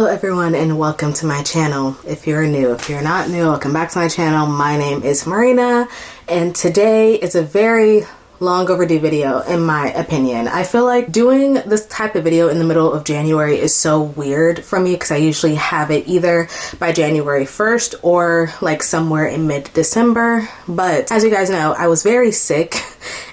everyone, and welcome to my channel. If you're new, if you're not new, welcome back to my channel. My name is Marina, and today is a very long overdue video in my opinion. I feel like doing this type of video in the middle of January is so weird for me because I usually have it either by January 1st or like somewhere in mid-December. But as you guys know, I was very sick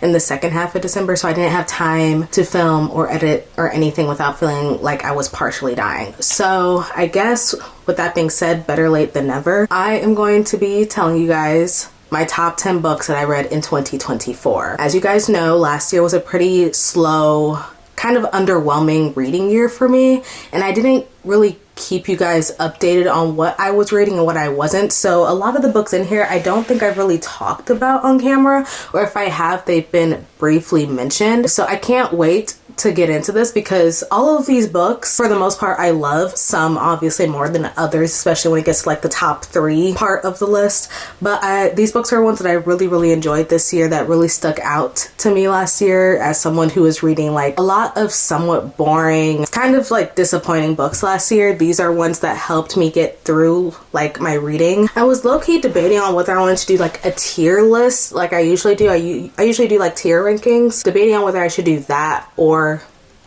in the second half of December, so I didn't have time to film or edit or anything without feeling like I was partially dying. So I guess with that being said, better late than never, I am going to be telling you guys my top 10 books that I read in 2024. As you guys know, last year was a pretty slow, kind of underwhelming reading year for me, and I didn't really keep you guys updated on what I was reading and what I wasn't. So a lot of the books in here I don't think I've really talked about on camera, or if I have, they've been briefly mentioned. So I can't wait to get into this because all of these books, for the most part, I love. Some obviously more than others, especially when it gets to like the top 3 part of the list. But these books are ones that I really enjoyed this year, that really stuck out to me last year as someone who was reading like a lot of somewhat boring, kind of like disappointing books last year. These are ones that helped me get through like my reading. I was low-key debating on whether I wanted to do like a tier list like I usually do. I usually do like tier rankings, debating on whether I should do that or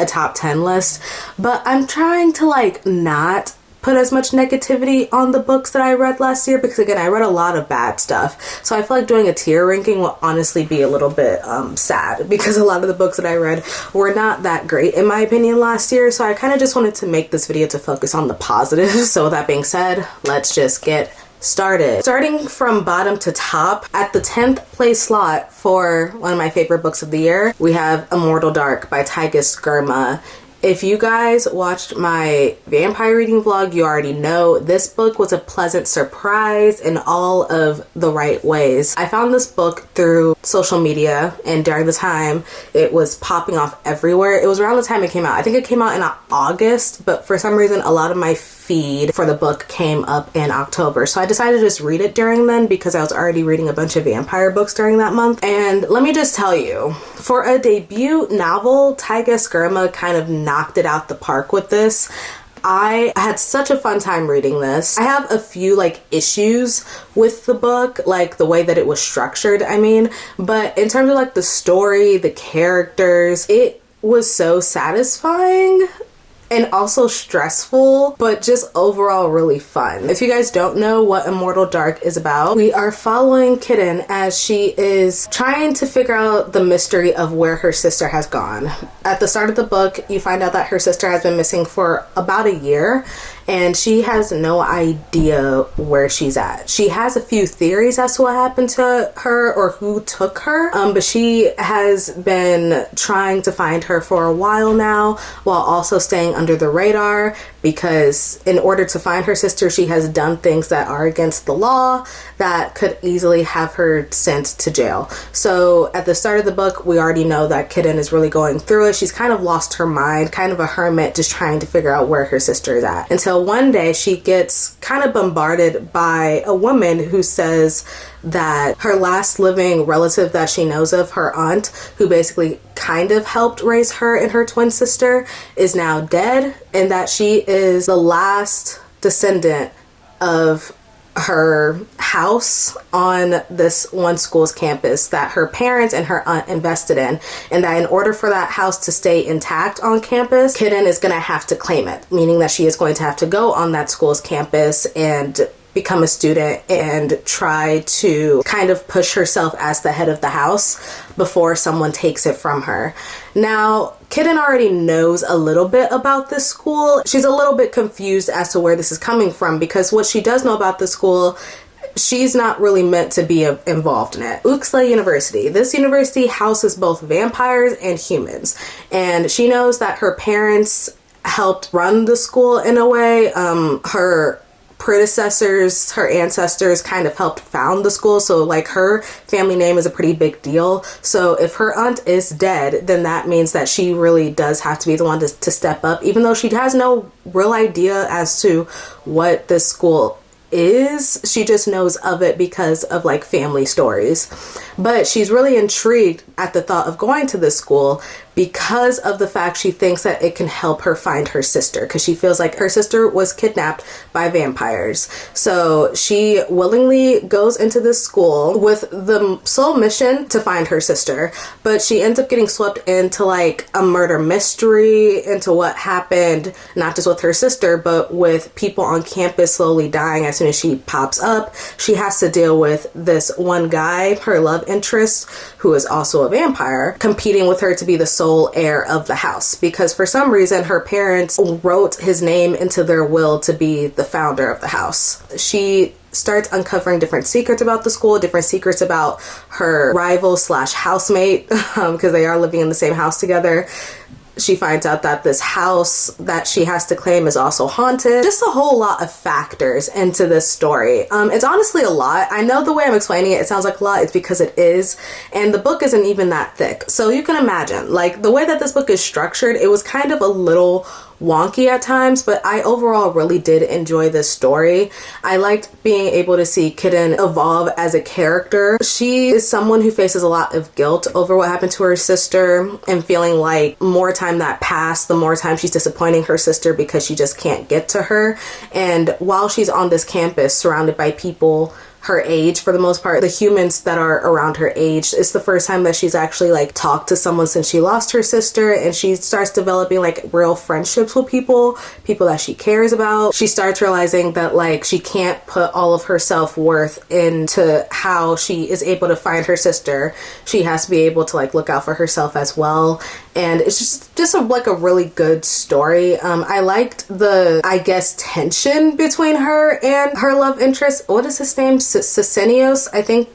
a top 10 list, but I'm trying to like not put as much negativity on the books that I read last year, because again, I read a lot of bad stuff. So I feel like doing a tier ranking will honestly be a little bit sad, because a lot of the books that I read were not that great in my opinion last year. So I kind of just wanted to make this video to focus on the positives. So with that being said, let's just get started. Starting from bottom to top, at the 10th place slot for one of my favorite books of the year, we have Immortal Dark by Tyga Skirma. If you guys watched my vampire reading vlog, you already know this book was a pleasant surprise in all of the right ways. I found this book through social media, and during the time it was popping off everywhere. It was around the time it came out. I think it came out in August, but for some reason a lot of my feed for the book came up in October. So I decided to just read it during then, because I was already reading a bunch of vampire books during that month. And let me just tell you, for a debut novel, Tyga Skirma kind of knocked it out the park with this. I had such a fun time reading this. I have a few like issues with the book, like the way that it was structured, I mean, but in terms of like the story, the characters, it was so satisfying and also stressful, but just overall really fun. If you guys don't know what Immortal Dark is about, we are following Kitten as she is trying to figure out the mystery of where her sister has gone. At the start of the book, you find out that her sister has been missing for about a year, and she has no idea where she's at. She has a few theories as to what happened to her or who took her, but she has been trying to find her for a while now, while also staying under the radar, because in order to find her sister, she has done things that are against the law that could easily have her sent to jail. So at the start of the book, we already know that Kitten is really going through it. She's kind of lost her mind, kind of a hermit, just trying to figure out where her sister is at, until one day she gets kind of bombarded by a woman who says that her last living relative that she knows of, her aunt, who basically kind of helped raise her and her twin sister, is now dead, and that she is the last descendant of her house on this one school's campus that her parents and her aunt invested in, and that in order for that house to stay intact on campus, Kitten is going to have to claim it, meaning that she is going to have to go on that school's campus and become a student and try to kind of push herself as the head of the house before someone takes it from her. Now, Kitten already knows a little bit about this school. She's a little bit confused as to where this is coming from, because what she does know about the school, she's not really meant to be involved in it. Uxla University. This university houses both vampires and humans, and she knows that her parents helped run the school in a way. Her predecessors, her ancestors kind of helped found the school, so like her family name is a pretty big deal. So if her aunt is dead, then that means that she really does have to be the one to step up, even though she has no real idea as to what this school is. She just knows of it because of like family stories. but she's really intrigued at the thought of going to this school because of the fact she thinks that it can help her find her sister, because she feels like her sister was kidnapped by vampires. So she willingly goes into this school with the sole mission to find her sister, but she ends up getting swept into like a murder mystery, into what happened not just with her sister but with people on campus slowly dying as soon as she pops up. She has to deal with this one guy, her love interest, who is also a vampire, competing with her to be the sole heir of the house, because for some reason her parents wrote his name into their will to be the founder of the house. She starts uncovering different secrets about the school, different secrets about her rival slash housemate, because they are living in the same house together. She finds out that this house that she has to claim is also haunted. Just a whole lot of factors into this story. It's honestly a lot. I know the way I'm explaining it, it sounds like a lot. It's because it is. And the book isn't even that thick. So you can imagine, like, the way that this book is structured, it was kind of a little wonky at times, but I overall really did enjoy this story. I liked being able to see Kitten evolve as a character. She is someone who faces a lot of guilt over what happened to her sister, and feeling like more time that passed, the more time she's disappointing her sister because she just can't get to her. And while she's on this campus surrounded by people her age, for the most part, the humans that are around her age, it's the first time that she's actually like talked to someone since she lost her sister, and she starts developing like real friendships with people that she cares about. She starts realizing that like she can't put all of her self-worth into how she is able to find her sister. She has to be able to like look out for herself as well. And it's just like a really good story. I liked the, I guess, tension between her and her love interest. What is his name? Cecenios, I think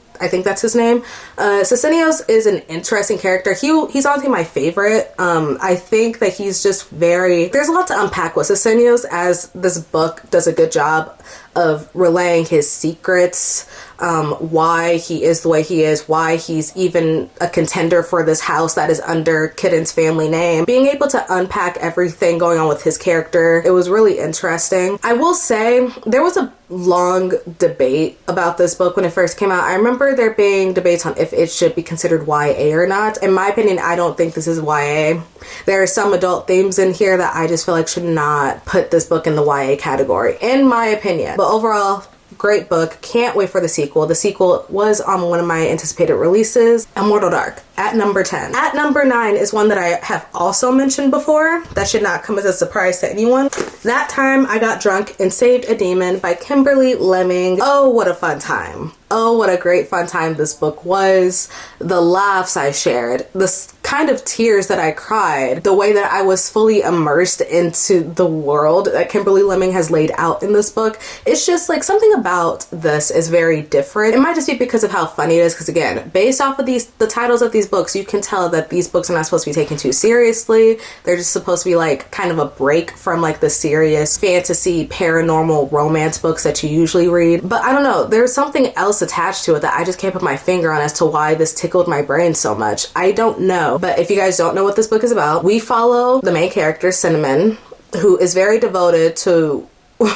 that's his name. Cecenios is an interesting character. He's honestly my favorite. I think that he's just there's a lot to unpack with Cecenios, as this book does a good job of relaying his secrets, why he is the way he is, why he's even a contender for this house that is under Kitten's family name. Being able to unpack everything going on with his character, it was really interesting. I will say there was a long debate about this book when it first came out. I remember there being debates on if it should be considered YA or not. In my opinion, I don't think this is YA. There are some adult themes in here that I just feel like should not put this book in the YA category, in my opinion. But overall, great book. Can't wait for the sequel. The sequel was on one of my anticipated releases, Immortal Dark, at number 10. At number 9 is one that I have also mentioned before. That should not come as a surprise to anyone. That Time I Got Drunk and Saved a Demon by Kimberly Lemming. Oh, what a fun time. Oh, what a great fun time this book was. The laughs I shared, the kind of tears that I cried, the way that I was fully immersed into the world that Kimberly Lemming has laid out in this book. It's just like something about this is very different. It might just be because of how funny it is, because again, based off of the titles of these books, you can tell that these books are not supposed to be taken too seriously. They're just supposed to be like kind of a break from like the serious fantasy paranormal romance books that you usually read. But I don't know, there's something else attached to it that I just can't put my finger on as to why this tickled my brain so much. I don't know. But if you guys don't know what this book is about, we follow the main character, Cinnamon, who is very devoted to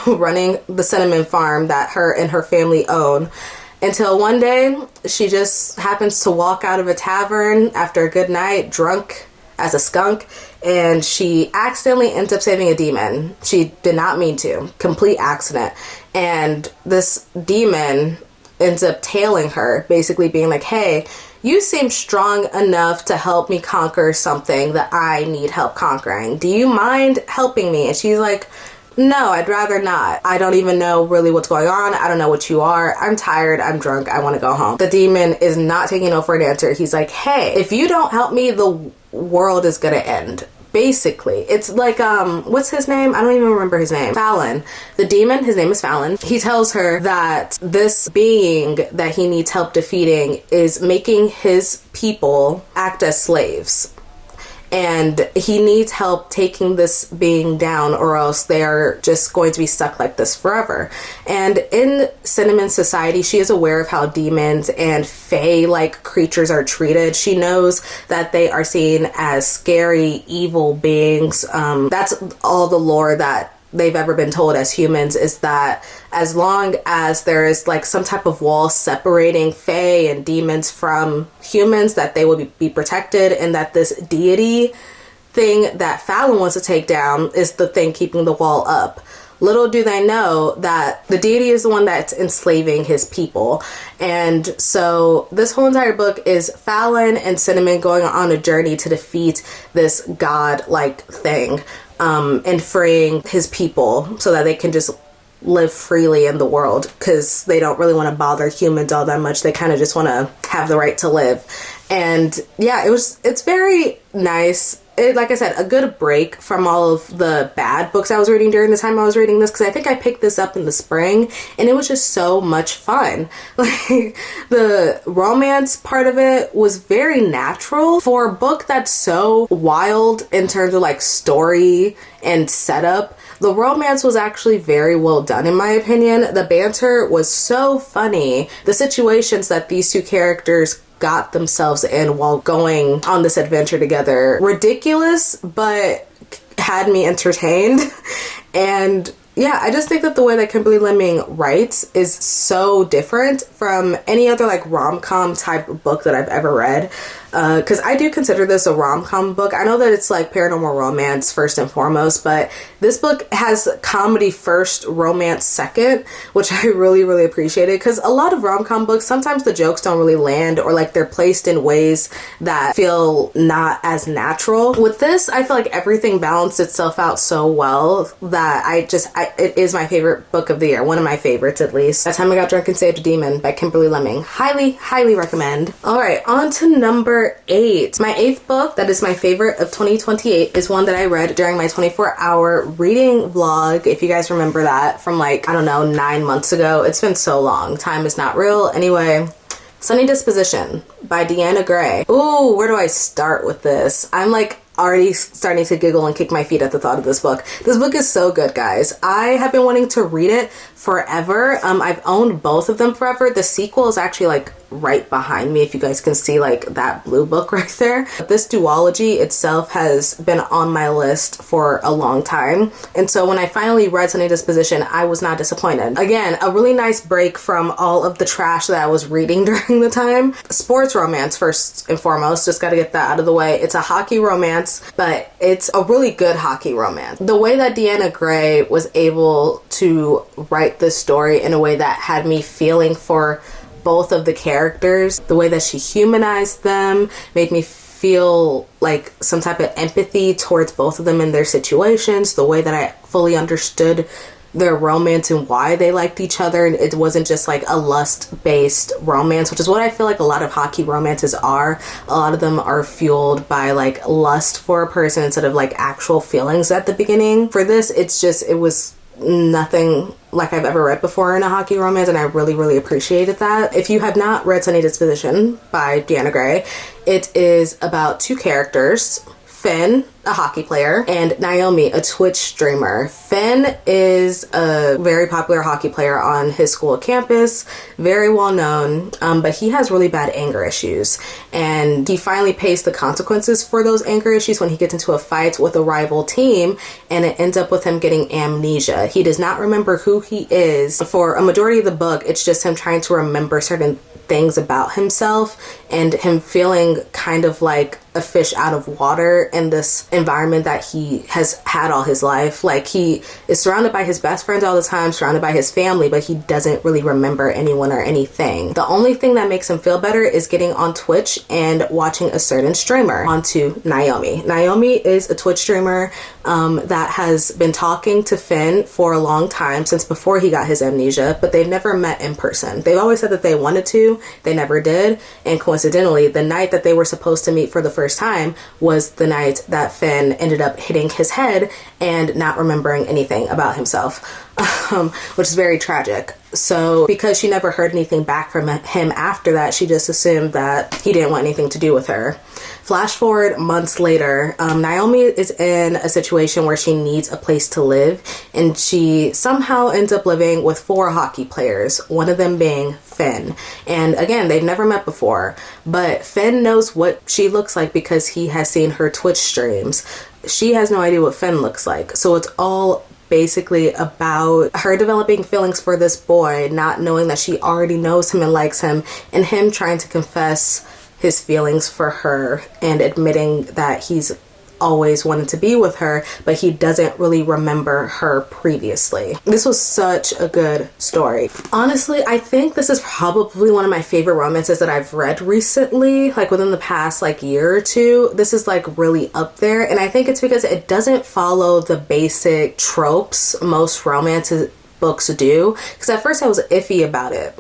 running the cinnamon farm that her and her family own, until one day she just happens to walk out of a tavern after a good night, drunk as a skunk, and she accidentally ends up saving a demon. She did not mean to. Complete accident. And this demon ends up tailing her, basically being like, hey, you seem strong enough to help me conquer something that I need help conquering. Do you mind helping me? And she's like, no, I'd rather not. I don't even know really what's going on. I don't know what you are. I'm tired. I'm drunk. I want to go home. The demon is not taking no for an answer. He's like, hey, if you don't help me, the world is gonna end. Basically, it's like, what's his name? I don't even remember his name. Fallon. The demon, his name is Fallon. He tells her that this being that he needs help defeating is making his people act as slaves. And he needs help taking this being down, or else they're just going to be stuck like this forever. And in Cinnamon's society, she is aware of how demons and fae-like creatures are treated. She knows that they are seen as scary, evil beings. That's all the lore that they've ever been told as humans is that as long as there is like some type of wall separating fae and demons from humans, that they will be protected, and that this deity thing that Fallon wants to take down is the thing keeping the wall up. Little do they know that the deity is the one that's enslaving his people. And so this whole entire book is Fallon and Cinnamon going on a journey to defeat this god-like thing, and freeing his people so that they can just live freely in the world, because they don't really want to bother humans all that much. They kind of just want to have the right to live. And yeah, it's very nice. Like I said, a good break from all of the bad books I was reading during the time I was reading this, because I think I picked this up in the spring and it was just so much fun. Like, the romance part of it was very natural for a book that's so wild in terms of like story and setup. The romance was actually very well done, in my opinion. The banter was so funny. The situations that these two characters got themselves in while going on this adventure together, ridiculous, but had me entertained. And yeah, I just think that the way that Kimberly Lemming writes is so different from any other like rom-com type of book that I've ever read. Because I do consider this a rom-com book. I know that it's like paranormal romance first and foremost, but this book has comedy first, romance second, which I really, really appreciated. Because a lot of rom-com books, sometimes the jokes don't really land, or like they're placed in ways that feel not as natural. With this, I feel like everything balanced itself out so well that it is my favorite book of the year. One of my favorites, at least. That Time I Got Drunk and Saved a Demon by Kimberly Lemming. Highly, highly recommend. All right, on to number 8. My 8th book that is my favorite of 2028 is one that I read during my 24-hour reading vlog. If you guys remember that from like, I don't know, 9 months ago. It's been so long. Time is not real. Anyway, Sunny Disposition by Deanna Gray. Ooh, where do I start with this? I'm like already starting to giggle and kick my feet at the thought of this book. This book is so good, guys. I have been wanting to read it forever. I've owned both of them forever. The sequel is actually like right behind me, if you guys can see like that blue book right there. This duology itself has been on my list for a long time, and so when I finally read Sunny Disposition, I was not disappointed. Again, a really nice break from all of the trash that I was reading during the time. Sports romance first and foremost, just got to get that out of the way. It's a hockey romance, but it's a really good hockey romance. The way that Deanna Gray was able to write this story in a way that had me feeling for both of the characters, the way that she humanized them, made me feel like some type of empathy towards both of them in their situations, the way that I fully understood their romance and why they liked each other, and it wasn't just like a lust-based romance, which is what I feel like a lot of hockey romances are. A lot of them are fueled by like lust for a person instead of like actual feelings at the beginning. For this, it was nothing like I've ever read before in a hockey romance, and I really, really appreciated that. If you have not read Sunny Disposition by Deanna Gray, it is about two characters, Finn, a hockey player, and Naomi, a Twitch streamer. Finn is a very popular hockey player on his school campus, very well known, but he has really bad anger issues, and he finally pays the consequences for those anger issues when he gets into a fight with a rival team, and it ends up with him getting amnesia. He does not remember who he is. For a majority of the book, it's just him trying to remember certain things about himself and him feeling kind of like a fish out of water in this environment that he has had all his life. Like, he is surrounded by his best friends all the time, surrounded by his family, but he doesn't really remember anyone or anything. The only thing that makes him feel better is getting on Twitch and watching a certain streamer. On to Naomi. Naomi is a Twitch streamer that has been talking to Finn for a long time, since before he got his amnesia, but they've never met in person. They've always said that they wanted to, they never did, and coincidentally, the night that they were supposed to meet for the first time was the night that Finn ended up hitting his head and not remembering anything about himself, which is very tragic. So because she never heard anything back from him after that, she just assumed that he didn't want anything to do with her. Flash forward months later, Naomi is in a situation where she needs a place to live, and she somehow ends up living with 4 hockey players, one of them being Finn. And again, they've never met before, but Finn knows what she looks like because he has seen her Twitch streams. She has no idea what Finn looks like, so it's all basically about her developing feelings for this boy, not knowing that she already knows him and likes him, and him trying to confess his feelings for her and admitting that he's always wanted to be with her, but he doesn't really remember her previously. This was such a good story. Honestly, I think this is probably one of my favorite romances that I've read recently, like within the past like year or two. This is like really up there, and I think it's because it doesn't follow the basic tropes most romances books do, because at first I was iffy about it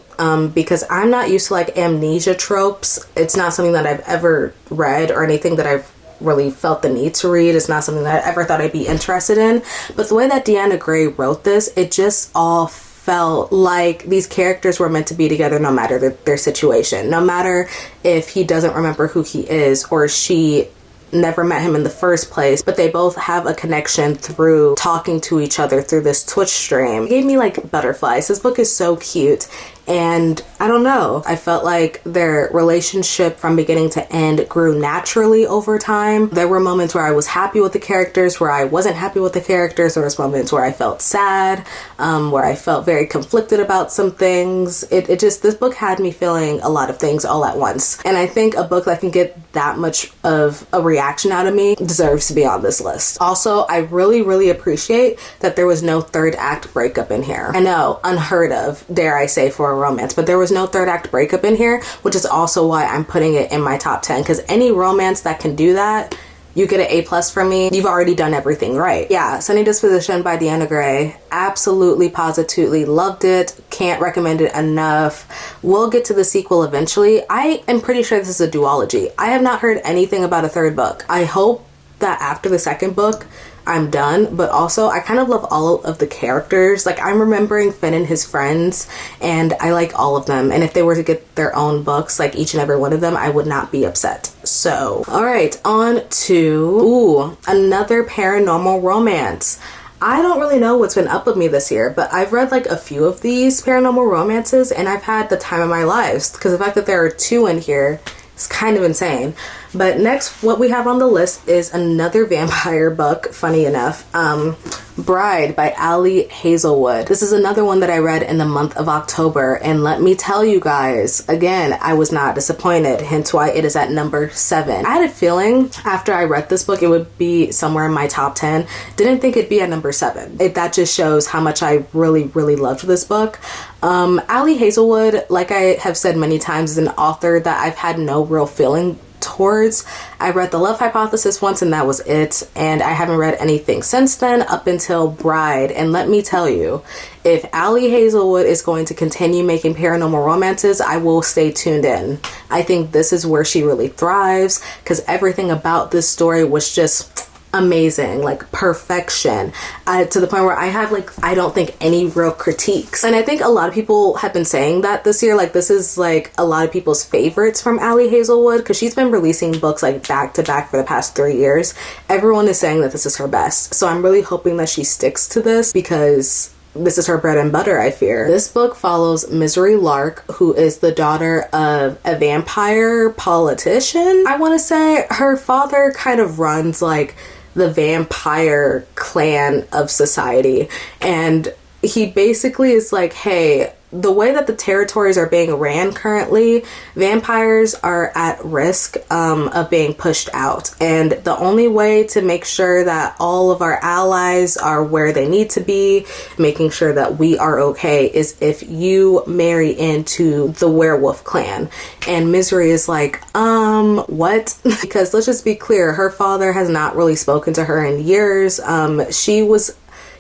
because I'm not used to like amnesia tropes. It's not something that I've ever read or anything that I've really felt the need to read. It's not something that I ever thought I'd be interested in. But the way that Deanna Gray wrote this, it just all felt like these characters were meant to be together no matter their situation. No matter if he doesn't remember who he is or she never met him in the first place, but they both have a connection through talking to each other through this Twitch stream. It gave me like butterflies. This book is so cute, and I don't know, I felt like their relationship from beginning to end grew naturally over time. There were moments where I was happy with the characters, where I wasn't happy with the characters. There was moments where I felt sad, where I felt very conflicted about some things. This book had me feeling a lot of things all at once, and I think a book that can get that much of a reaction out of me deserves to be on this list. Also, I really appreciate that there was no third act breakup in here. I know, unheard of, dare I say, for a romance, but there was no third act breakup in here, which is also why I'm putting it in my top 10, because any romance that can do that, you get an A+ from me. You've already done everything right. Yeah, Sunny Disposition by Deanna Gray. Absolutely, positively loved it. Can't recommend it enough. We'll get to the sequel eventually. I am pretty sure this is a duology. I have not heard anything about a third book. I hope that after the second book, I'm done, but also I kind of love all of the characters. Like, I'm remembering Finn and his friends, and I like all of them, and if they were to get their own books, like each and every one of them, I would not be upset. So, all right, on to another paranormal romance. I don't really know what's been up with me this year, but I've read like a few of these paranormal romances, and I've had the time of my life, because the fact that there are 2 in here is kind of insane. But next, what we have on the list is another vampire book, funny enough. Bride by Ali Hazelwood. This is another one that I read in the month of October, and let me tell you guys, again, I was not disappointed, hence why it is at number 7. I had a feeling after I read this book it would be somewhere in my top 10. Didn't think it'd be at number 7. That just shows how much I really loved this book. Ali Hazelwood, like I have said many times, is an author that I've had no real feeling towards. I read The Love Hypothesis once, and that was it, and I haven't read anything since then up until Bride. And let me tell you, if Ali Hazelwood is going to continue making paranormal romances, I will stay tuned in. I think this is where she really thrives, because everything about this story was just amazing, like perfection, to the point where I have like, I don't think any real critiques. And I think a lot of people have been saying that this year, like this is like a lot of people's favorites from Ali Hazelwood, because she's been releasing books like back to back for the past 3 years. Everyone is saying that this is her best, so I'm really hoping that she sticks to this, because this is her bread and butter, I fear. This book follows Misery Lark, who is the daughter of a vampire politician, I want to say. Her father kind of runs like the vampire clan of society, and he basically is like, hey, the way that the territories are being ran currently, vampires are at risk of being pushed out, and the only way to make sure that all of our allies are where they need to be, making sure that we are okay, is if you marry into the werewolf clan. And Misery is like, what? Because let's just be clear, her father has not really spoken to her in years. She was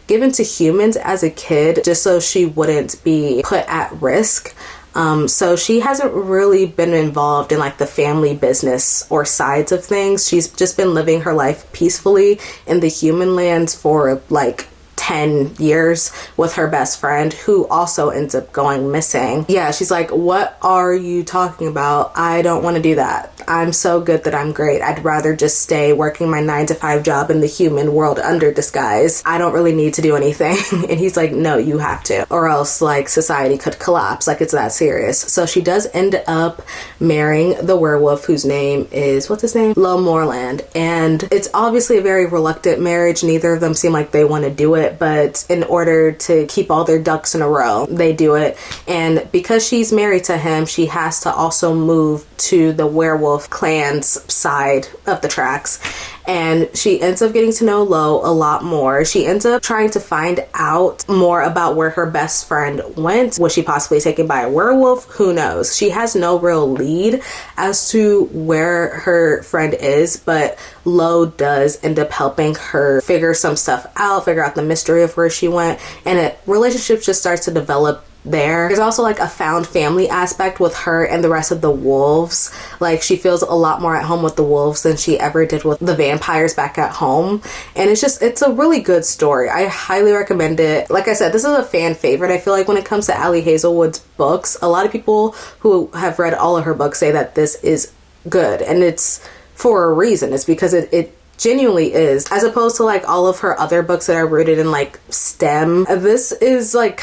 given to humans as a kid just so she wouldn't be put at risk. So she hasn't really been involved in like the family business or sides of things. She's just been living her life peacefully in the human lands for like 10 years with her best friend, who also ends up going missing. Yeah, she's like, what are you talking about? I don't want to do that. I'm so good that I'm great. I'd rather just stay working my 9-to-5 job in the human world under disguise. I don't really need to do anything. And he's like, no, you have to, or else like society could collapse. Like, it's that serious. So she does end up marrying the werewolf, whose name is, what's his name? Lo Morland. And it's obviously a very reluctant marriage. Neither of them seem like they want to do it, it, but in order to keep all their ducks in a row, they do it. And because she's married to him, she has to also move to the werewolf clan's side of the tracks. And she ends up getting to know Lo a lot more. She ends up trying to find out more about where her best friend went. Was she possibly taken by a werewolf? Who knows? She has no real lead as to where her friend is, but Lo does end up helping her figure some stuff out, figure out the mystery of where she went, and a relationship just starts to develop there. There's also like a found family aspect with her and the rest of the wolves. Like, she feels a lot more at home with the wolves than she ever did with the vampires back at home. And it's a really good story. I highly recommend it. Like I said, this is a fan favorite. I feel like when it comes to Ali Hazelwood's books, a lot of people who have read all of her books say that this is good, and it's for a reason. It's because it genuinely is, as opposed to like all of her other books that are rooted in like STEM. This is like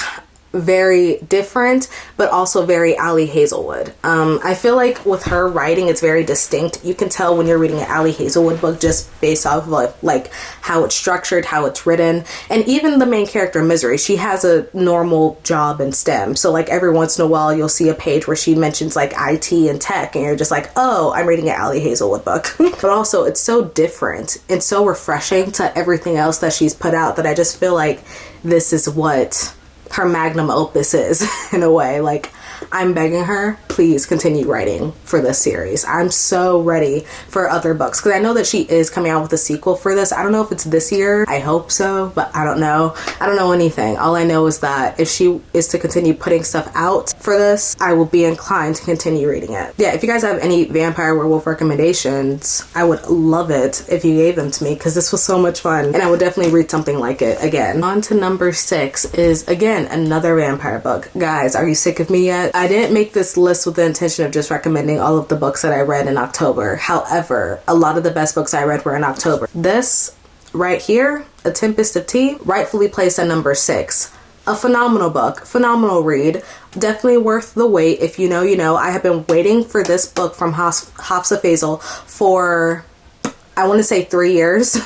very different, but also very Ali Hazelwood. I feel like with her writing, it's very distinct. You can tell when you're reading an Ali Hazelwood book just based off of like how it's structured, how it's written. And even the main character, Misery, she has a normal job in STEM. So like every once in a while, you'll see a page where she mentions like IT and tech, and you're just like, oh, I'm reading an Ali Hazelwood book. But also, it's so different and so refreshing to everything else that she's put out that I just feel like this is what her magnum opus is, in a way. Like, I'm begging her, please continue writing for this series. I'm so ready for other books, because I know that she is coming out with a sequel for this. I don't know if it's this year. I hope so, but I don't know. I don't know anything. All I know is that if she is to continue putting stuff out for this, I will be inclined to continue reading it. Yeah, if you guys have any vampire werewolf recommendations, I would love it if you gave them to me, because this was so much fun, and I would definitely read something like it again. On to number 6 is, again, another vampire book. Guys, are you sick of me yet? I didn't make this list with the intention of just recommending all of the books that I read in October. However, a lot of the best books I read were in October. This right here, A Tempest of Tea, rightfully placed at number 6. A phenomenal book, phenomenal read, definitely worth the wait. If you know, you know. I have been waiting for this book from Hafsa Faisal for, I want to say 3 years.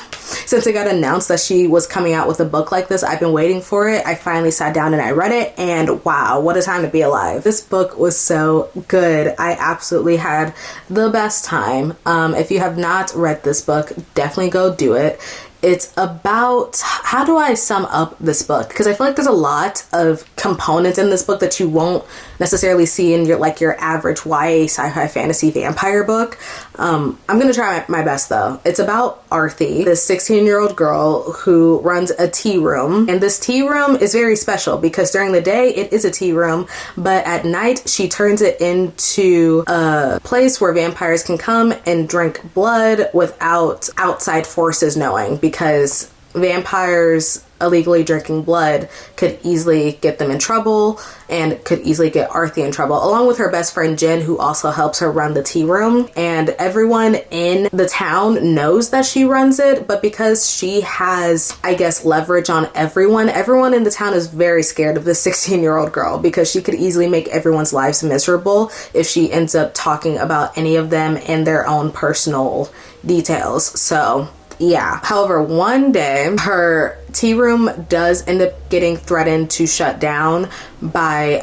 Since it got announced that she was coming out with a book like this, I've been waiting for it. I finally sat down and I read it, and wow, what a time to be alive. This book was so good. I absolutely had the best time. If you have not read this book, definitely go do it. It's about, how do I sum up this book? Because I feel like there's a lot of components in this book that you won't necessarily see in your average YA sci-fi fantasy vampire book. I'm gonna try my best though. It's about Arthi, this 16-year-old girl who runs a tea room. And this tea room is very special because during the day it is a tea room, but at night she turns it into a place where vampires can come and drink blood without outside forces knowing, because vampires illegally drinking blood could easily get them in trouble and could easily get Arthi in trouble, along with her best friend Jen, who also helps her run the tea room. And everyone in the town knows that she runs it, but because she has, I guess, leverage on everyone in the town is very scared of this 16-year-old girl, because she could easily make everyone's lives miserable if she ends up talking about any of them and their own personal details. So yeah. However, one day her tea room does end up getting threatened to shut down by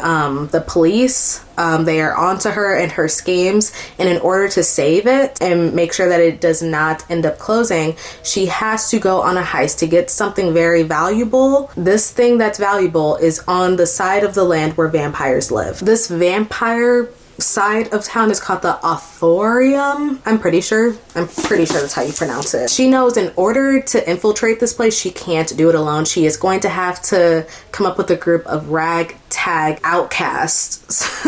the police. They are onto her and her schemes, and in order to save it and make sure that it does not end up closing, she has to go on a heist to get something very valuable. This thing that's valuable is on the side of the land where vampires live. This vampire side of town is called the Authorium. I'm pretty sure that's how you pronounce it. She knows in order to infiltrate this place, she can't do it alone. She is going to have to come up with a group of ragtag outcasts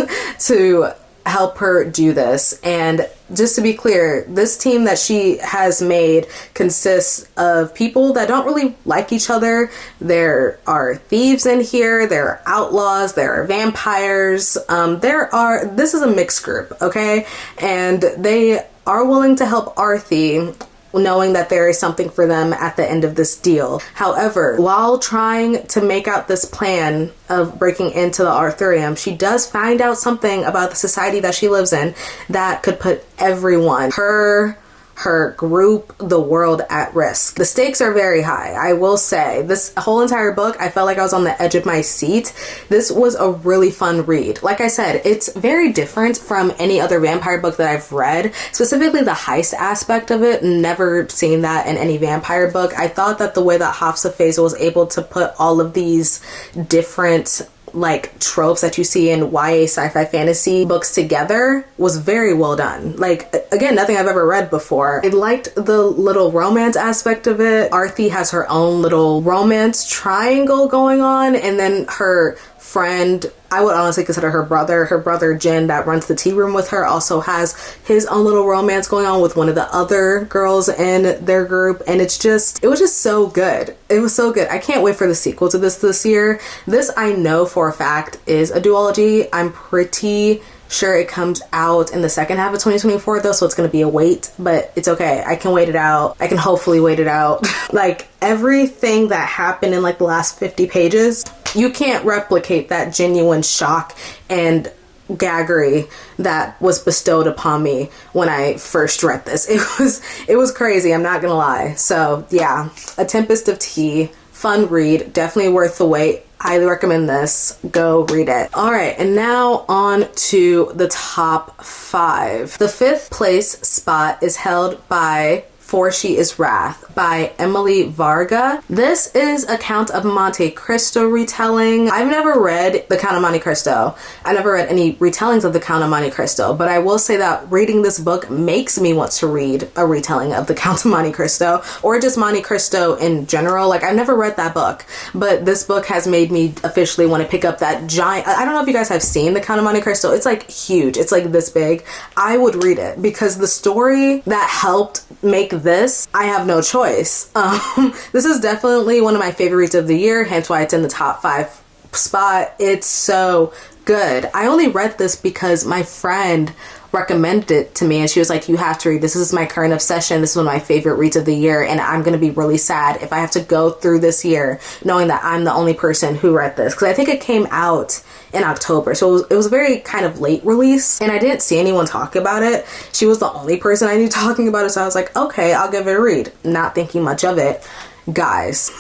to help her do this. And just to be clear, this team that she has made consists of people that don't really like each other. There are thieves in here, there are outlaws, there are vampires, this is a mixed group, okay? And they are willing to help Arthi, knowing that there is something for them at the end of this deal. However, while trying to make out this plan of breaking into the Arthurium, she does find out something about the society that she lives in that could put everyone, her her group, the world at risk. The stakes are very high. I will say this whole entire book, I felt like I was on the edge of my seat. This was a really fun read. Like I said, it's very different from any other vampire book that I've read, specifically the heist aspect of it. Never seen that in any vampire book. I thought that the way that Hafsa was able to put all of these different like tropes that you see in YA sci-fi fantasy books together was very well done. Like, again, nothing I've ever read before. I liked the little romance aspect of it. Arthi has her own little romance triangle going on, and then her friend, I would honestly consider her brother Jin, that runs the tea room with her, also has his own little romance going on with one of the other girls in their group, and it was just so good. It was so good. I can't wait for the sequel to this year. This, I know for a fact, is a duology. I'm pretty sure it comes out in the second half of 2024 though, so it's gonna be a wait, but it's okay. I can wait it out. I can hopefully wait it out. Like, everything that happened in like the last 50 pages, you can't replicate that genuine shock and gaggery that was bestowed upon me when I first read this. It was crazy, I'm not gonna lie. So yeah, A Tempest of Tea, fun read, definitely worth the wait. Highly recommend this. Go read it. All right, and now on to the top 5. The 5th place spot is held by For She Is Wrath by Emily Varga. This is a Count of Monte Cristo retelling. I've never read The Count of Monte Cristo. I never read any retellings of The Count of Monte Cristo, but I will say that reading this book makes me want to read a retelling of The Count of Monte Cristo, or just Monte Cristo in general. Like, I've never read that book, but this book has made me officially want to pick up that giant, I don't know if you guys have seen The Count of Monte Cristo. It's like huge. It's like this big. I would read it because the story that helped make this, I have no choice. This is definitely one of my favorite reads of the year, hence why it's in the top 5 spot. It's so good. I only read this because my friend recommended it to me, and she was like, you have to read this. This is my current obsession. This is one of my favorite reads of the year, and I'm gonna be really sad if I have to go through this year knowing that I'm the only person who read this, because I think it came out in October, so it was a very kind of late release, and I didn't see anyone talk about it. She was the only person I knew talking about it, so I was like, okay, I'll give it a read, not thinking much of it. Guys,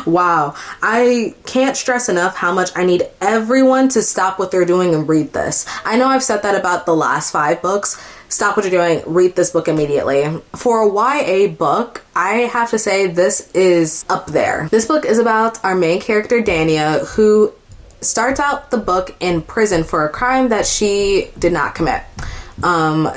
wow, I can't stress enough how much I need everyone to stop what they're doing and read this. I know I've said that about the last 5 books. Stop what you're doing, read this book immediately. For a YA book, I have to say this is up there. This book is about our main character, Dania, who starts out the book in prison for a crime that she did not commit.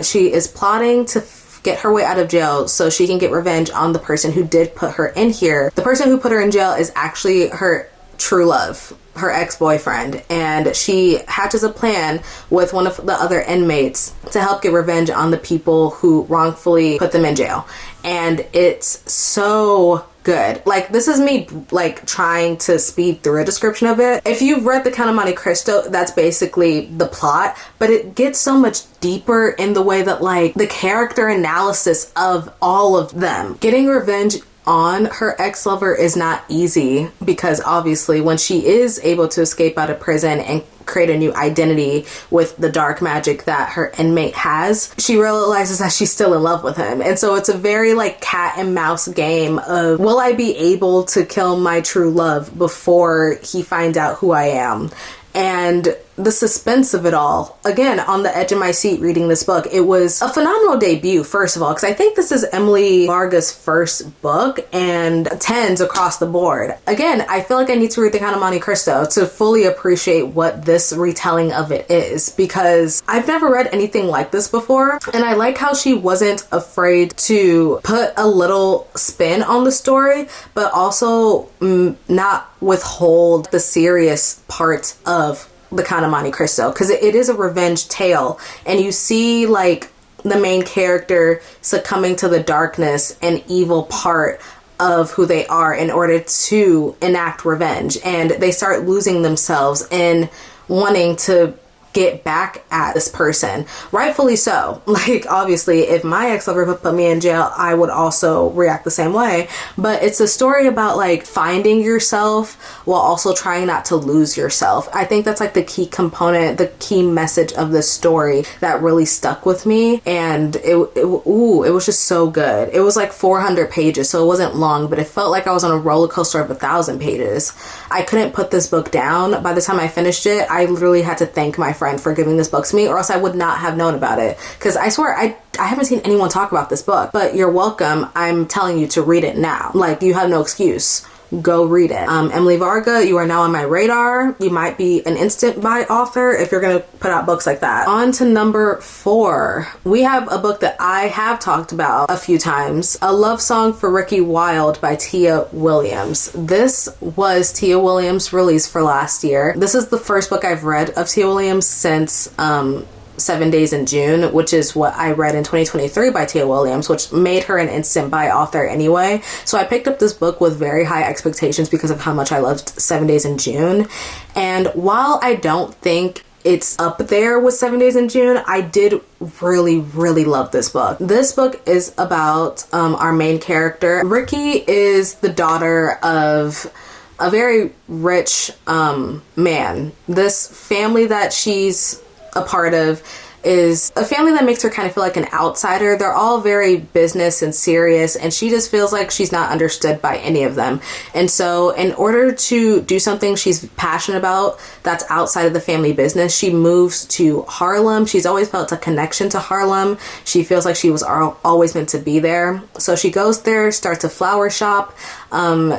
She is plotting to get her way out of jail so she can get revenge on the person who did put her in here. The person who put her in jail is actually her true love, her ex-boyfriend, and she hatches a plan with one of the other inmates to help get revenge on the people who wrongfully put them in jail. And it's so good. Like, this is me like trying to speed through a description of it. If you've read The Count of Monte Cristo, that's basically the plot, but it gets so much deeper in the way that like the character analysis of all of them. Getting revenge on her ex-lover is not easy, because obviously when she is able to escape out of prison and create a new identity with the dark magic that her inmate has, she realizes that she's still in love with him. And so it's a very like cat and mouse game of, will I be able to kill my true love before he finds out who I am? And the suspense of it all, again, on the edge of my seat reading this book. It was a phenomenal debut, first of all, because I think this is Emily Varga's first book, and 10s across the board. Again, I feel like I need to read The Count of Monte Cristo to fully appreciate what this retelling of it is, because I've never read anything like this before, and I like how she wasn't afraid to put a little spin on the story, but also not withhold the serious part of The Count of Monte Cristo, because it is a revenge tale, and you see like the main character succumbing to the darkness and evil part of who they are in order to enact revenge, and they start losing themselves in wanting to get back at this person, rightfully so. Like, obviously, if my ex-lover put me in jail, I would also react the same way. But it's a story about like finding yourself while also trying not to lose yourself. I think that's like the key component, the key message of this story that really stuck with me. And it was just so good. It was like 400 pages, so it wasn't long, but it felt like I was on a roller coaster of 1,000 pages. I couldn't put this book down. By the time I finished it, I literally had to thank my friend for giving this book to me, or else I would not have known about it. Because I swear, I haven't seen anyone talk about this book, but you're welcome. I'm telling you to read it now. Like, you have no excuse. Go read it. Emily Varga, you are now on my radar. You might be an instant buy author if you're gonna put out books like that. On to number 4. We have a book that I have talked about a few times. A Love Song for Ricky Wilde by Tia Williams. This was Tia Williams' release for last year. This is the first book I've read of Tia Williams since 7 Days in June, which is what I read in 2023 by Tia Williams, which made her an instant buy author anyway. So I picked up this book with very high expectations because of how much I loved 7 Days in June. And while I don't think it's up there with 7 Days in June, I did really love this book. This book is about our main character. Ricky is the daughter of a very rich man. This family that she's a part of is a family that makes her kind of feel like an outsider. They're all very business and serious, and she just feels like she's not understood by any of them. And so in order to do something she's passionate about that's outside of the family business, she moves to Harlem. She's always felt a connection to Harlem. She feels like she was always meant to be there. So she goes there, starts a flower shop.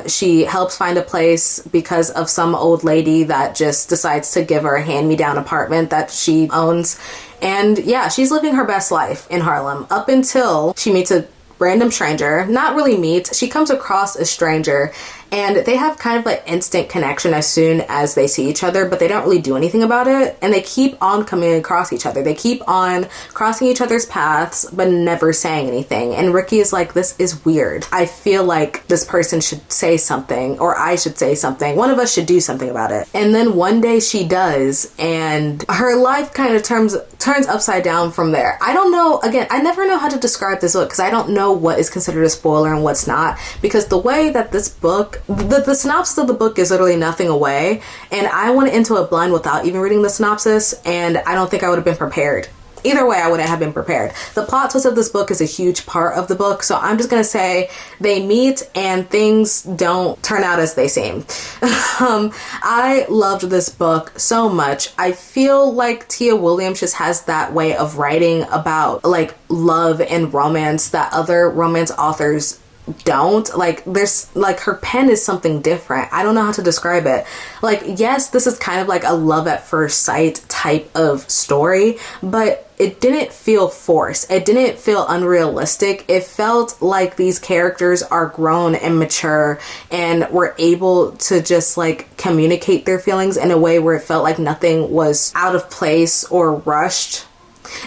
She helps find a place because of some old lady that just decides to give her a hand-me-down apartment that she owns. And yeah, she's living her best life in Harlem up until she meets a random stranger. Not really meets, she comes across a stranger, and they have kind of like instant connection as soon as they see each other, but they don't really do anything about it. And they keep on coming across each other. They keep on crossing each other's paths, but never saying anything. And Ricky is like, this is weird. I feel like this person should say something, or I should say something. One of us should do something about it. And then one day she does, and her life kind of turns upside down from there. I don't know, again, I never know how to describe this book because I don't know what is considered a spoiler and what's not, because the way that this book, the synopsis of the book gives literally nothing away, and I went into it blind without even reading the synopsis, and I don't think I would have been prepared. Either way, I wouldn't have been prepared. The plot twist of this book is a huge part of the book, so I'm just gonna say they meet and things don't turn out as they seem. I loved this book so much. I feel like Tia Williams just has that way of writing about like love and romance that other romance authors don't. Like, there's like, her pen is something different. I don't know how to describe it. Like, yes, this is kind of like a love at first sight type of story, but it didn't feel forced. It didn't feel unrealistic. It felt like these characters are grown and mature and were able to just like communicate their feelings in a way where it felt like nothing was out of place or rushed.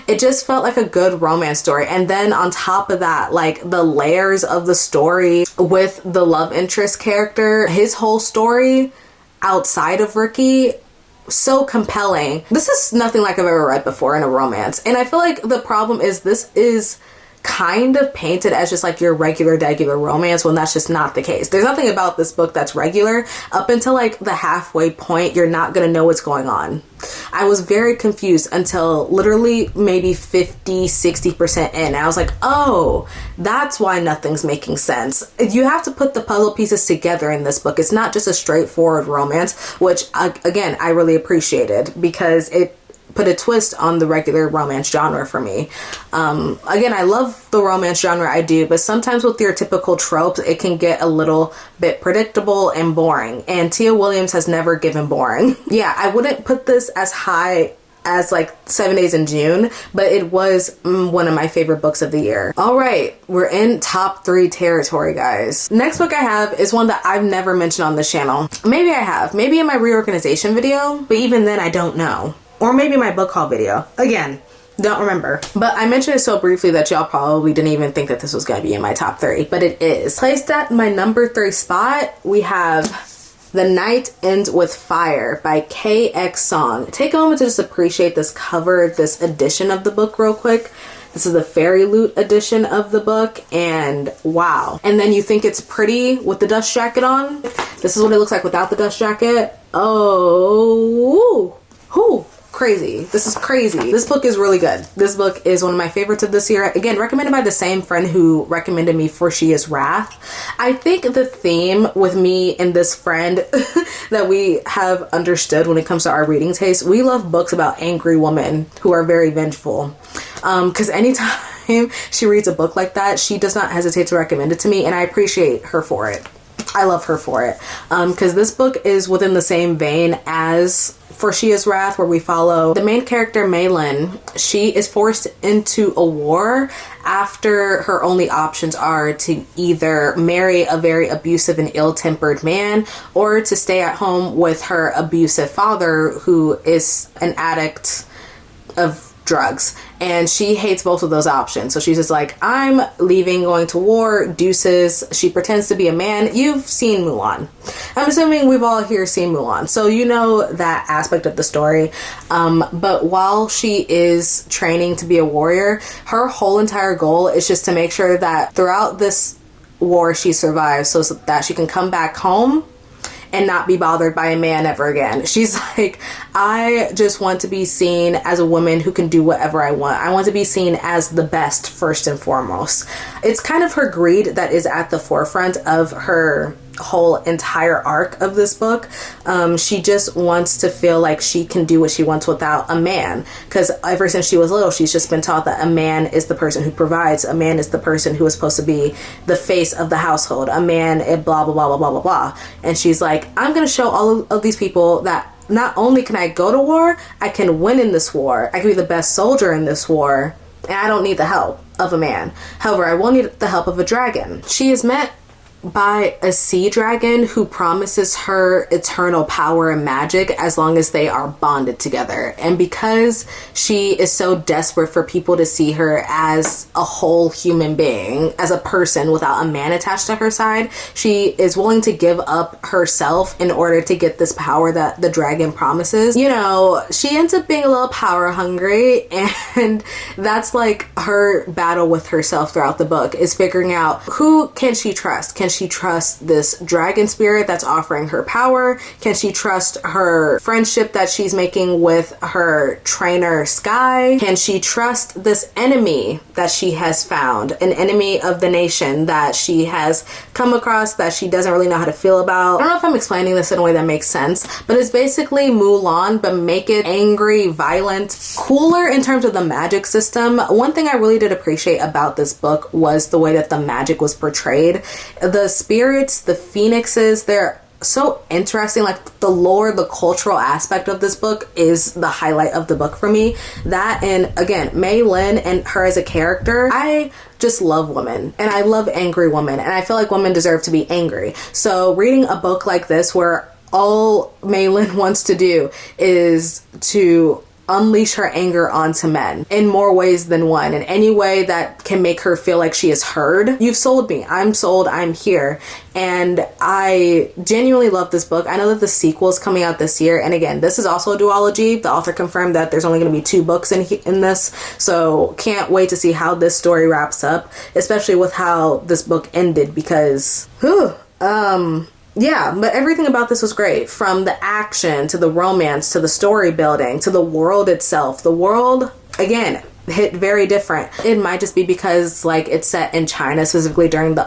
It just felt like a good romance story. And then on top of that, like the layers of the story with the love interest character, his whole story outside of Ricky, so compelling. This is nothing like I've ever read before in a romance. And I feel like the problem is this is kind of painted as just like your regular romance, when that's just not the case. There's nothing about this book that's regular. Up until like the halfway point, you're not gonna know what's going on. I was very confused until literally maybe 50-60% in. I was like, oh, that's why nothing's making sense. You have to put the puzzle pieces together in this book. It's not just a straightforward romance, which again, I really appreciated because it put a twist on the regular romance genre for me. Again, I love the romance genre, I do, but sometimes with your typical tropes, it can get a little bit predictable and boring. And Tia Williams has never given boring. Yeah, I wouldn't put this as high as like 7 Days in June, but it was one of my favorite books of the year. All right, we're in top 3 territory, guys. Next book I have is one that I've never mentioned on this channel. Maybe I have, maybe in my reorganization video, but even then I don't know. Or maybe my book haul video. Again, don't remember. But I mentioned it so briefly that y'all probably didn't even think that this was going to be in my top 3, but it is. Placed at my number 3 spot, we have The Night Ends with Fire by KX Song. Take a moment to just appreciate this cover, this edition of the book real quick. This is the Fairy Loot edition of the book, and wow. And then you think it's pretty with the dust jacket on. This is what it looks like without the dust jacket. Oh, crazy. This is crazy. This book is really good. This book is one of my favorites of this year. Again, recommended by the same friend who recommended me For She Is Wrath. I think the theme with me and this friend that we have understood when it comes to our reading taste, we love books about angry women who are very vengeful. Because anytime she reads a book like that, she does not hesitate to recommend it to me, and I appreciate her for it. I love her for it. Because this book is within the same vein as For She Is Wrath, where we follow the main character, Maylin. She is forced into a war after her only options are to either marry a very abusive and ill-tempered man or to stay at home with her abusive father, who is an addict of drugs, and she hates both of those options. So she's just like, I'm leaving, going to war, deuces. She pretends to be a man. You've seen Mulan. I'm assuming we've all here seen Mulan, so you know that aspect of the story. But while she is training to be a warrior, her whole entire goal is just to make sure that throughout this war she survives, so that she can come back home and not be bothered by a man ever again. She's like, I just want to be seen as a woman who can do whatever I want. I want to be seen as the best first and foremost. It's kind of her greed that is at the forefront of her whole entire arc of this book. She just wants to feel like she can do what she wants without a man, because ever since she was little, she's just been taught that a man is the person who provides, a man is the person who is supposed to be the face of the household, a man, blah blah blah blah blah blah blah. And she's like, I'm gonna show all of these people that not only can I go to war, I can win in this war, I can be the best soldier in this war, and I don't need the help of a man. However, I will need the help of a dragon. She is met by a sea dragon who promises her eternal power and magic as long as they are bonded together. And because she is so desperate for people to see her as a whole human being, as a person without a man attached to her side, she is willing to give up herself in order to get this power that the dragon promises. You know, she ends up being a little power hungry, and that's like her battle with herself throughout the book, is figuring out who can she trust. Can she trust this dragon spirit that's offering her power? Can she trust her friendship that she's making with her trainer Sky? Can she trust this enemy that she has found, an enemy of the nation that she has come across that she doesn't really know how to feel about? I don't know if I'm explaining this in a way that makes sense, but it's basically Mulan, but make it angry, violent, cooler in terms of the magic system. One thing I really did appreciate about this book was the way that the magic was portrayed. The spirits, the phoenixes, they're so interesting. Like the lore, the cultural aspect of this book is the highlight of the book for me. That, and again, Mei Lin and her as a character, I just love women, and I love angry women, and I feel like women deserve to be angry. So reading a book like this where all Mei Lin wants to do is to unleash her anger onto men in more ways than one, in any way that can make her feel like she is heard. You've sold me. I'm sold. I'm here. And I genuinely love this book. I know that the sequel is coming out this year, and again, this is also a duology. The author confirmed that there's only going to be 2 books in this, so can't wait to see how this story wraps up, especially with how this book ended, because yeah, but everything about this was great. From the action, to the romance, to the story building, to the world itself. The world, again, hit very different. It might just be because, like, it's set in China, specifically during the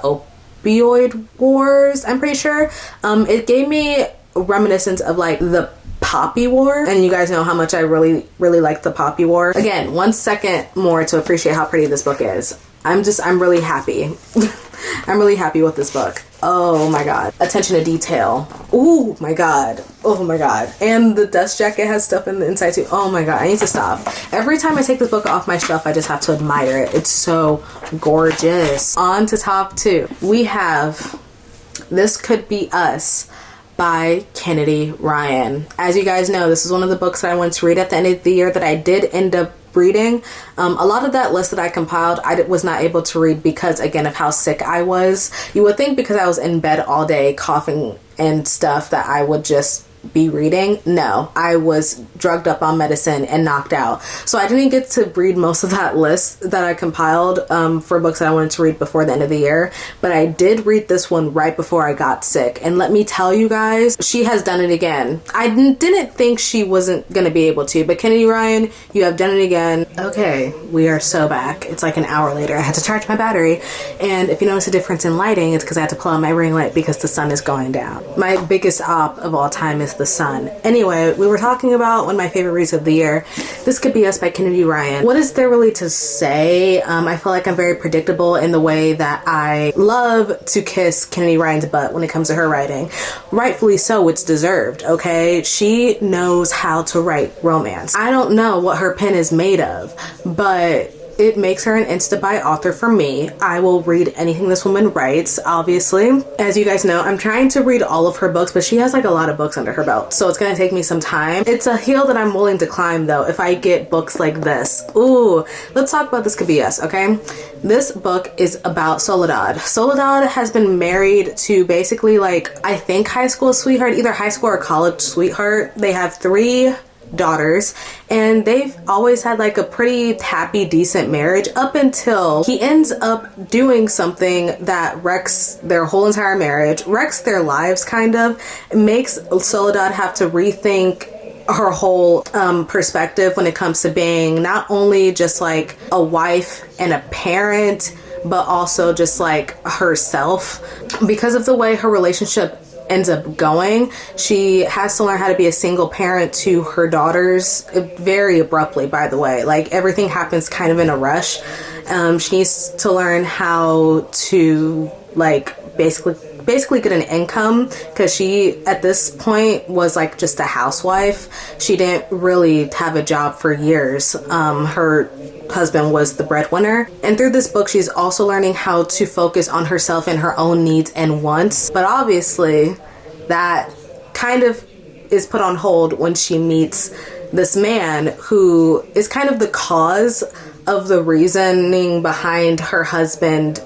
opioid wars, I'm pretty sure. It gave me reminiscence of, like, the Poppy War, and you guys know how much I really like the Poppy War. Again, 1 second more to appreciate how pretty this book is. I'm really happy. I'm really happy with this book. Oh my god. Attention to detail. Oh my god. Oh my god. And the dust jacket has stuff in the inside too. Oh my god. I need to stop. Every time I take this book off my shelf, I just have to admire it. It's so gorgeous. On to top 2. We have This Could Be Us by Kennedy Ryan. As you guys know, this is one of the books that I wanted to read at the end of the year that I did end up reading. A lot of that list that I compiled, I was not able to read because, again, of how sick I was. You would think because I was in bed all day coughing and stuff that I would just be reading. No, I was drugged up on medicine and knocked out. So I didn't get to read most of that list that I compiled for books that I wanted to read before the end of the year. But I did read this one right before I got sick. And let me tell you guys, she has done it again. I didn't think she wasn't going to be able to, but Kennedy Ryan, you have done it again. Okay, we are so back. It's like an hour later. I had to charge my battery. And if you notice a difference in lighting, it's because I had to pull out my ring light because the sun is going down. My biggest op of all time is the sun. Anyway, we were talking about one of my favorite reads of the year. This Could Be Us by Kennedy Ryan. What is there really to say? I feel like I'm very predictable in the way that I love to kiss Kennedy Ryan's butt when it comes to her writing. Rightfully so, it's deserved, okay? She knows how to write romance. I don't know what her pen is made of, but it makes her an insta buy author for me. I will read anything this woman writes, obviously. As you guys know, I'm trying to read all of her books, but she has like a lot of books under her belt, so it's gonna take me some time. It's a hill that I'm willing to climb though if I get books like this. Ooh, let's talk about This Could Be Us, okay? This book is about Soledad. Soledad has been married to basically like, I think high school sweetheart, either high school or college sweetheart. They have 3 daughters and they've always had like a pretty happy, decent marriage up until he ends up doing something that wrecks their whole entire marriage, wrecks their lives kind of, makes Soledad have to rethink her whole perspective when it comes to being not only just like a wife and a parent, but also just like herself. Because of the way her relationship ends up going, she has to learn how to be a single parent to her daughters very abruptly, by the way. Like everything happens kind of in a rush. She needs to learn how to like basically get an income, because she at this point was like just a housewife. She didn't really have a job for years. Her husband was the breadwinner, and through this book she's also learning how to focus on herself and her own needs and wants. But obviously that kind of is put on hold when she meets this man who is kind of the cause of the reasoning behind her husband.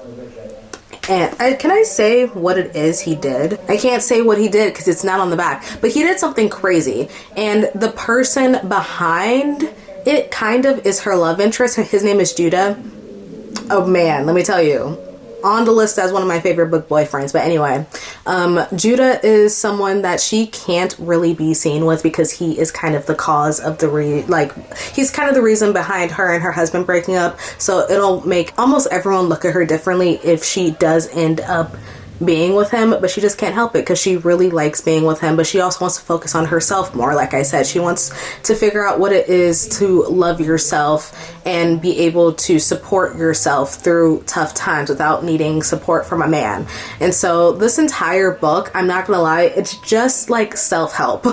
And can I say what it is he did? I can't say what he did because it's not on the back, but he did something crazy, and the person behind it kind of is her love interest. His name is Judah. Oh man, let me tell you, on the list as one of my favorite book boyfriends. But anyway, Judah is someone that she can't really be seen with because he is kind of the cause of he's kind of the reason behind her and her husband breaking up. So it'll make almost everyone look at her differently if she does end up being with him, but she just can't help it because she really likes being with him. But she also wants to focus on herself more. Like I said, she wants to figure out what it is to love yourself and be able to support yourself through tough times without needing support from a man. And so this entire book, I'm not gonna lie, it's just like self-help.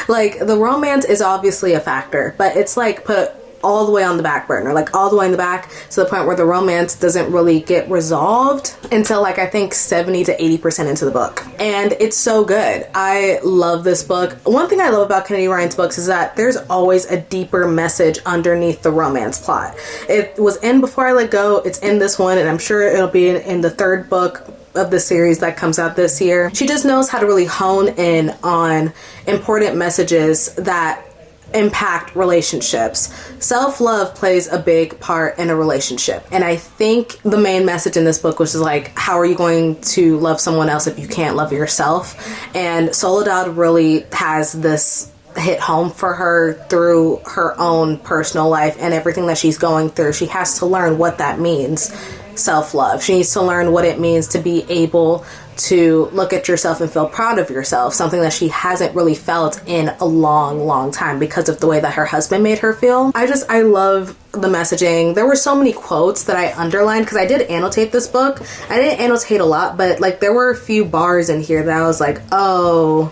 Like the romance is obviously a factor, but it's like put all the way on the back burner, like all the way in the back, to the point where the romance doesn't really get resolved until like I think 70 to 80% into the book. And it's so good. I love this book. One thing I love about Kennedy Ryan's books is that there's always a deeper message underneath the romance plot. It was in Before I Let Go, it's in this one, and I'm sure it'll be in the 3rd book of the series that comes out this year. She just knows how to really hone in on important messages that impact relationships. Self-love plays a big part in a relationship, and I think the main message in this book was just like, how are you going to love someone else if you can't love yourself? And Soledad really has this hit home for her through her own personal life and everything that she's going through. She has to learn what that means, self-love. She needs to learn what it means to be able to look at yourself and feel proud of yourself, something that she hasn't really felt in a long time because of the way that her husband made her feel. I love the messaging. There were so many quotes that I underlined because I did annotate this book. I didn't annotate a lot, but like there were a few bars in here that I was like, oh,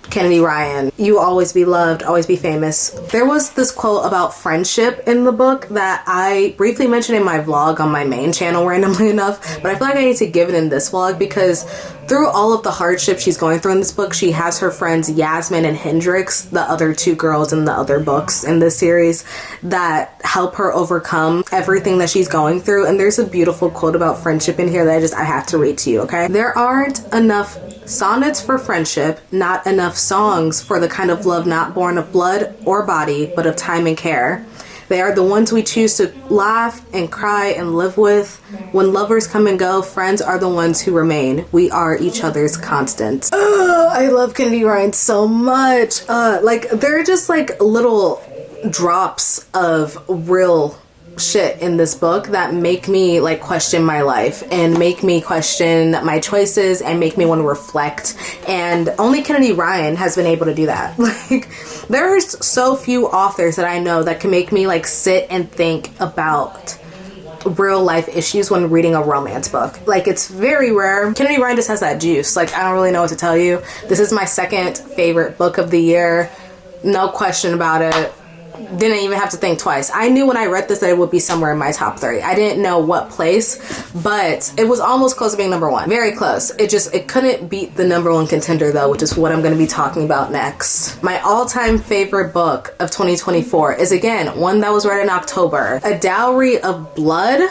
Kennedy Ryan, you always be loved, always be famous. There was this quote about friendship in the book that I briefly mentioned in my vlog on my main channel randomly enough, but I feel like I need to give it in this vlog because through all of the hardship she's going through in this book, she has her friends Yasmin and Hendrix, the other two girls in the other books in this series, that help her overcome everything that she's going through. And there's a beautiful quote about friendship in here that I have to read to you, okay? There aren't enough sonnets for friendship, not enough songs for the kind of love not born of blood or body, but of time and care. They are the ones we choose to laugh and cry and live with. When lovers come and go, friends are the ones who remain. We are each other's constants. I love Kennedy Ryan so much. Like, they're just like little drops of real shit in this book that make me like question my life and make me question my choices and make me want to reflect, and only Kennedy Ryan has been able to do that. Like, there's so few authors that I know that can make me like sit and think about real life issues when reading a romance book. Like, it's very rare. Kennedy Ryan just has that juice. Like, I don't really know what to tell you. This is my second favorite book of the year, no question about it. Didn't even have to think twice. I knew when I read this that it would be somewhere in my top 3. I didn't know what place, but it was almost close to being number 1. Very close. It couldn't beat the number 1 contender though, which is what I'm going to be talking about next. My all-time favorite book of 2024 is, again, one that was read in October, A Dowry of Blood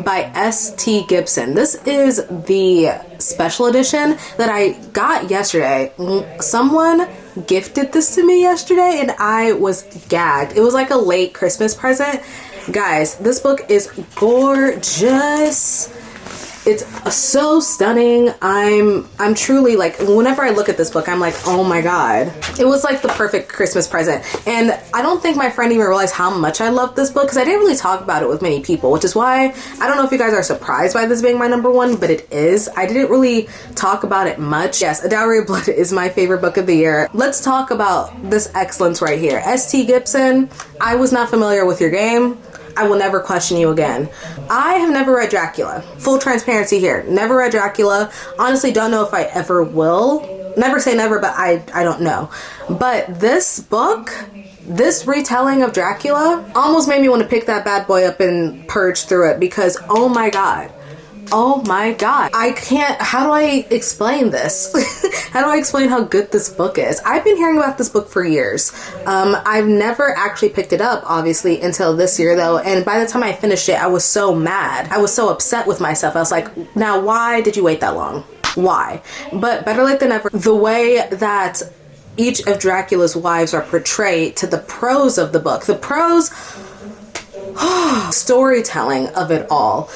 by S.T. Gibson. This is the special edition that I got yesterday. Someone gifted this to me yesterday and I was gagged. It was like a late Christmas present. Guys, this book is gorgeous. It's so stunning. I'm truly like, whenever I look at this book, I'm like, oh my god. It was like the perfect Christmas present. And I don't think my friend even realized how much I loved this book because I didn't really talk about it with many people, which is why I don't know if you guys are surprised by this being my number 1, but it is. I didn't really talk about it much. Yes, A Dowry of Blood is my favorite book of the year. Let's talk about this excellence right here. S.T. Gibson, I was not familiar with your game. I will never question you again. I have never read Dracula. Full transparency here. Never read Dracula. Honestly, don't know if I ever will. Never say never, but I don't know. But this book, this retelling of Dracula, almost made me want to pick that bad boy up and purge through it because, oh my god. Oh my god. I can't, how do I explain this? How do I explain how good this book is? I've been hearing about this book for years. I've never actually picked it up, obviously, until this year though. And by the time I finished it, I was so mad. I was so upset with myself. I was like, now why did you wait that long? Why? But better late than never. The way that each of Dracula's wives are portrayed to the prose of the book. The prose, storytelling of it all.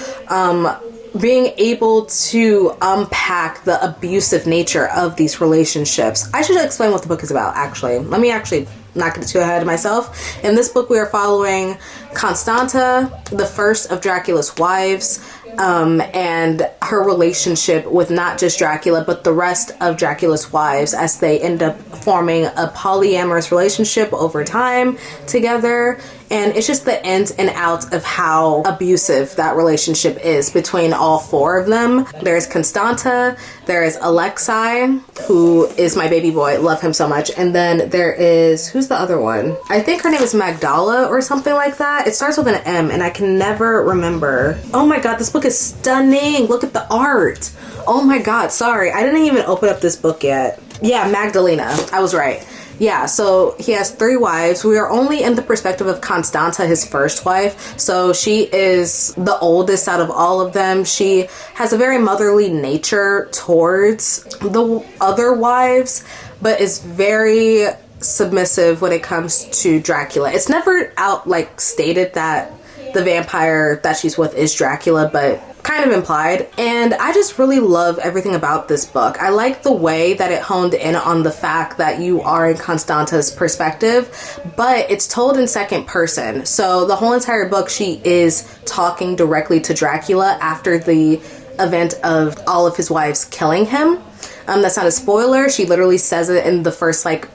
Being able to unpack the abusive nature of these relationships. I should explain what the book is about, actually. Let me actually not get too ahead of myself. In this book, we are following Constanta, the first of Dracula's wives, and her relationship with not just Dracula, but the rest of Dracula's wives as they end up forming a polyamorous relationship over time together. And it's just the ins and outs of how abusive that relationship is between all 4 of them. There's Constanta, there is Alexei, who is my baby boy, love him so much. And then there is, who's the other one? I think her name is Magdala or something like that. It starts with an M and I can never remember. Oh my god, this book is stunning. Look at the art. Oh my god, sorry. I didn't even open up this book yet. Yeah, Magdalena. I was right. Yeah, so he has 3 wives. We are only in the perspective of Constanta, his first wife. So she is the oldest out of all of them. She has a very motherly nature towards the other wives, but is very submissive when it comes to Dracula. It's never out like stated that the vampire that she's with is Dracula, but kind of implied. And I just really love everything about this book. I like the way that it honed in on the fact that you are in Constanta's perspective, but it's told in second person. So the whole entire book, she is talking directly to Dracula after the event of all of his wives killing him. That's not a spoiler. She literally says it in the first like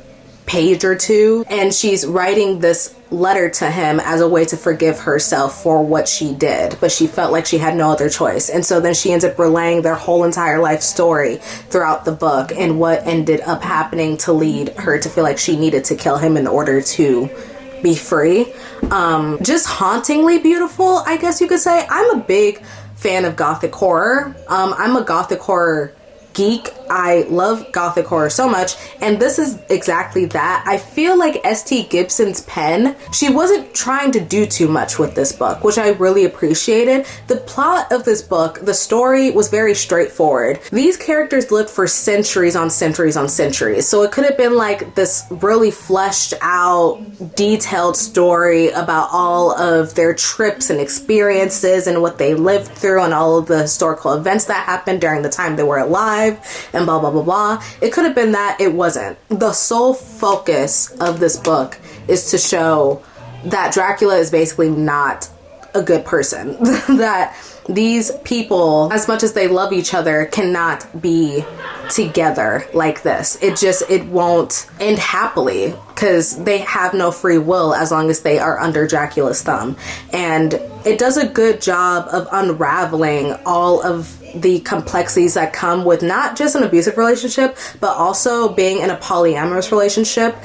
page or two, and she's writing this letter to him as a way to forgive herself for what she did, but she felt like she had no other choice. And so then she ends up relaying their whole entire life story throughout the book and what ended up happening to lead her to feel like she needed to kill him in order to be free. Just hauntingly beautiful, I guess you could say. I'm a big fan of gothic horror. I'm a gothic horror geek. I love gothic horror so much, and this is exactly that. I feel like S.T. Gibson's pen, she wasn't trying to do too much with this book, which I really appreciated. The plot of this book, the story was very straightforward. These characters lived for centuries on centuries on centuries, so it could have been like this really fleshed out, detailed story about all of their trips and experiences and what they lived through and all of the historical events that happened during the time they were alive and blah blah blah blah. It could have been that. It wasn't. The sole focus of this book is to show that Dracula is basically not a good person. That these people, as much as they love each other, cannot be together like this. It won't end happily because they have no free will as long as they are under Dracula's thumb. And it does a good job of unraveling all of the complexities that come with not just an abusive relationship, but also being in a polyamorous relationship.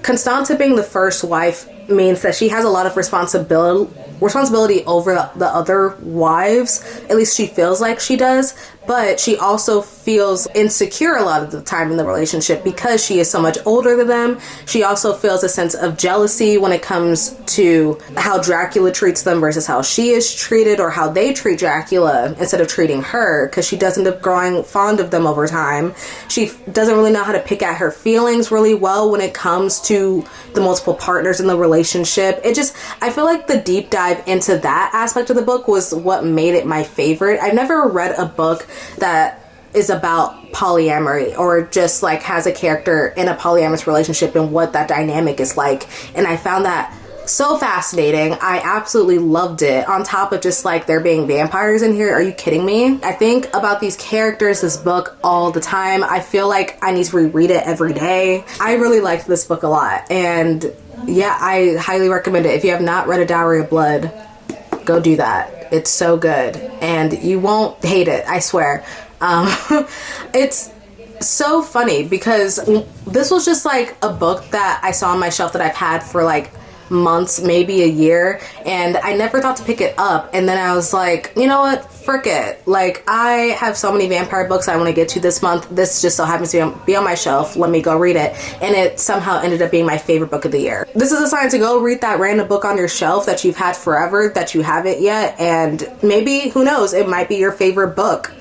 Constanza being the first wife means that she has a lot of responsibility over the other wives. At least she feels like she does, but she also feels insecure a lot of the time in the relationship because she is so much older than them. She also feels a sense of jealousy when it comes to how Dracula treats them versus how she is treated, or how they treat Dracula instead of treating her, because she does end up growing fond of them over time. She doesn't really know how to pick at her feelings really well when it comes to the multiple partners in the relationship. I feel like the deep dive into that aspect of the book was what made it my favorite. I've never read a book that is about polyamory, or just like has a character in a polyamorous relationship and what that dynamic is like. And I found that so fascinating. I absolutely loved it. On top of just like there being vampires in here. Are you kidding me? I think about these characters, this book, all the time. I feel like I need to reread it every day. I really liked this book a lot. And yeah, I highly recommend it. If you have not read A Dowry of Blood, go do that. It's so good. And you won't hate it, I swear. It's so funny because this was just like a book that I saw on my shelf that I've had for like months, maybe a year, and I never thought to pick it up. And then I was like, you know what, frick it, like I have so many vampire books I want to get to this month. This just so happens to be on my shelf. Let me go read it. And it somehow ended up being my favorite book of the year. This is a sign to go read that random book on your shelf that you've had forever, that you haven't yet, and maybe, who knows, it might be your favorite book.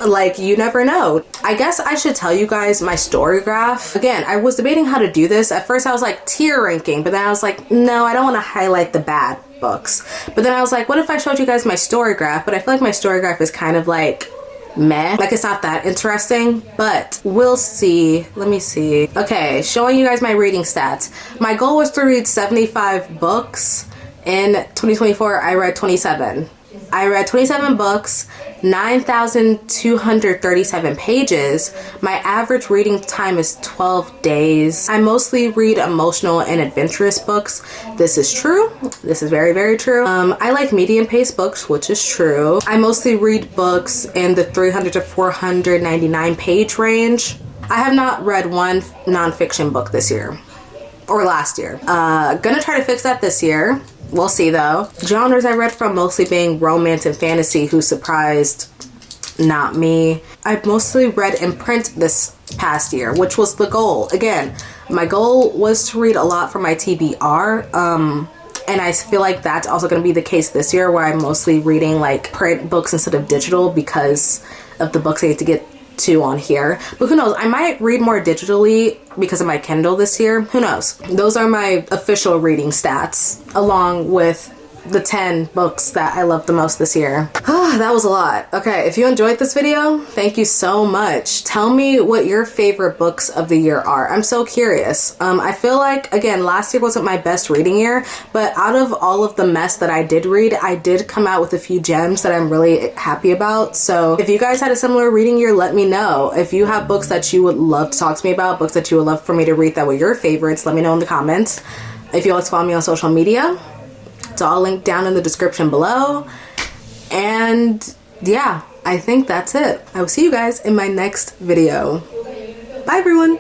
Like, you never know. I guess I should tell you guys my story graph. Again, I was debating how to do this. At first I was like tier ranking, but then I was like, no, I don't want to highlight the bad books. But then I was like, what if I showed you guys my story graph? But I feel like my story graph is kind of like meh. Like, it's not that interesting, but we'll see. Let me see. Okay, showing you guys my reading stats. My goal was to read 75 books. In 2024, I read 27. I read 27 books, 9,237 pages. My average reading time is 12 days. I mostly read emotional and adventurous books. This is true. This is very, very true. I like medium-paced books, which is true. I mostly read books in the 300 to 499 page range. I have not read one nonfiction book this year. Or last year. Gonna try to fix that this year. We'll see though. Genres I read from mostly being romance and fantasy, who surprised not me. I mostly read in print this past year, which was the goal. Again, my goal was to read a lot for my TBR. And I feel like that's also going to be the case this year, where I'm mostly reading like print books instead of digital because of the books I need to get to on here. But who knows, I might read more digitally because of my Kindle this year. Who knows? Those are my official reading stats, along with the 10 books that I loved the most this year. That was a lot. Okay, if you enjoyed this video, thank you so much. Tell me what your favorite books of the year are. I'm so curious. I feel like, again, last year wasn't my best reading year, but out of all of the mess that I did read, I did come out with a few gems that I'm really happy about. So if you guys had a similar reading year, let me know. If you have books that you would love to talk to me about, books that you would love for me to read that were your favorites, let me know in the comments. If you like to follow me on social media, it's all linked down in the description below. And yeah, I think that's it. I will see you guys in my next video. Bye everyone.